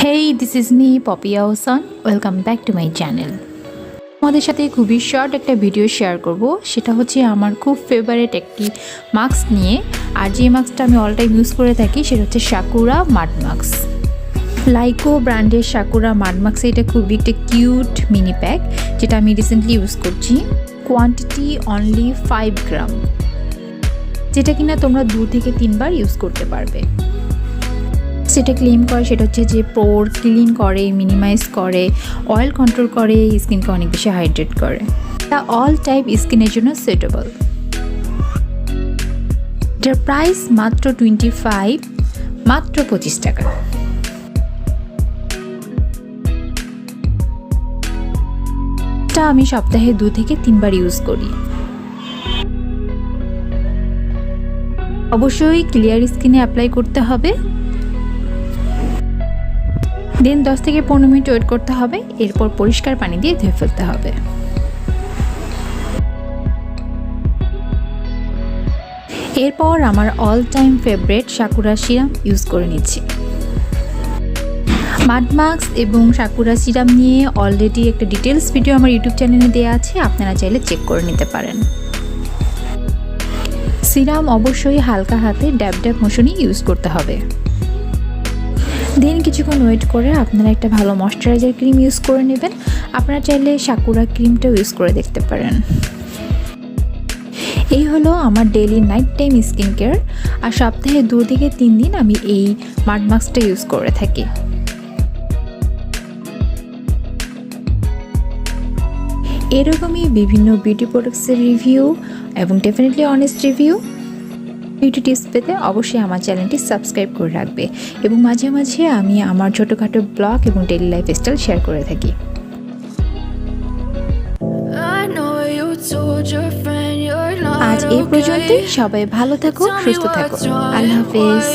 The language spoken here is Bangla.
Hey, this is me, Poppy Awson. Welcome back to my channel. আমাদের সাথে খুবই শর্ট একটা ভিডিও শেয়ার করব, সেটা হচ্ছে আমার খুব ফেভারিট একটি মাস্ক নিয়ে। আর যে মাস্কটা আমি অল টাইম ইউজ করে থাকি সেটা হচ্ছে সাকুরা মাড মাস্ক। লাইকো ব্র্যান্ডের সাকুরা মাড মাস্ক, এটা খুবই একটা কিউট মিনি প্যাক যেটা আমি রিসেন্টলি ইউজ করছি। কোয়ান্টিটি অনলি 5 গ্রাম, যেটা কিনা তোমরা 2 থেকে 3 বার ইউজ করতে পারবে। সেটা ক্লিন করে, সেটা হচ্ছে যে পোর ক্লিন করে, মিনিমাইজ করে, অয়েল কন্ট্রোল করে, স্কিনকে অনেক বেশি হাইড্রেট করে। এটা অল টাইপ স্কিনের জন্য সুইটেবল। এটার প্রাইস মাত্র 25, মাত্র 25 টাকা। এটা আমি সপ্তাহে 2 থেকে 3 বার ইউজ করি। অবশ্যই ক্লিয়ার স্কিনে অ্যাপ্লাই করতে হবে, দেন 10 থেকে 15 মিনিট ওয়েট করতে হবে, এরপর পরিষ্কার পানি দিয়ে ধুয়ে ফেলতে হবে। এরপর আমার all time favourite sakura serum use করে নিচ্ছি। মাড মাস্ক এবং সাকুরা সিরাম নিয়ে অলরেডি একটা ডিটেলস ভিডিও আমার ইউটিউব চ্যানেলে দেওয়া আছে, আপনারা চাইলে চেক করে নিতে পারেন। সিরাম অবশ্যই হালকা হাতে ড্যাব ড্যাব মোশনই ইউজ করতে হবে। দেন কিছুক্ষণ ওয়েট করে আপনারা একটা ভালো ময়েশ্চারাইজার ক্রিম ইউজ করে নেবেন। আপনারা চাইলে সাকুরা ক্রিমটাও ইউজ করে দেখতে পারেন। এই হলো আমার daily night time skin care. আর সপ্তাহে 2 থেকে 3 দিন আমি এই মাড মাস্কটা ইউজ করে থাকি। এরকমই বিভিন্ন বিউটি প্রোডাক্টসের রিভিউ এবং definitely honest review, beauty tips পেতে অবশ্যই আমার চ্যানেলটি সাবস্ক্রাইব করে রাখবে। এবং মাঝে মাঝে আমি আমার ছোটোখাটো ব্লগ এবং ডেইলি লাইফস্টাইল শেয়ার করে থাকি। আজ এই পর্যন্তই। সবাই ভালো থাকো, সুস্থ থাকো। আল্লাহ হাফেজ।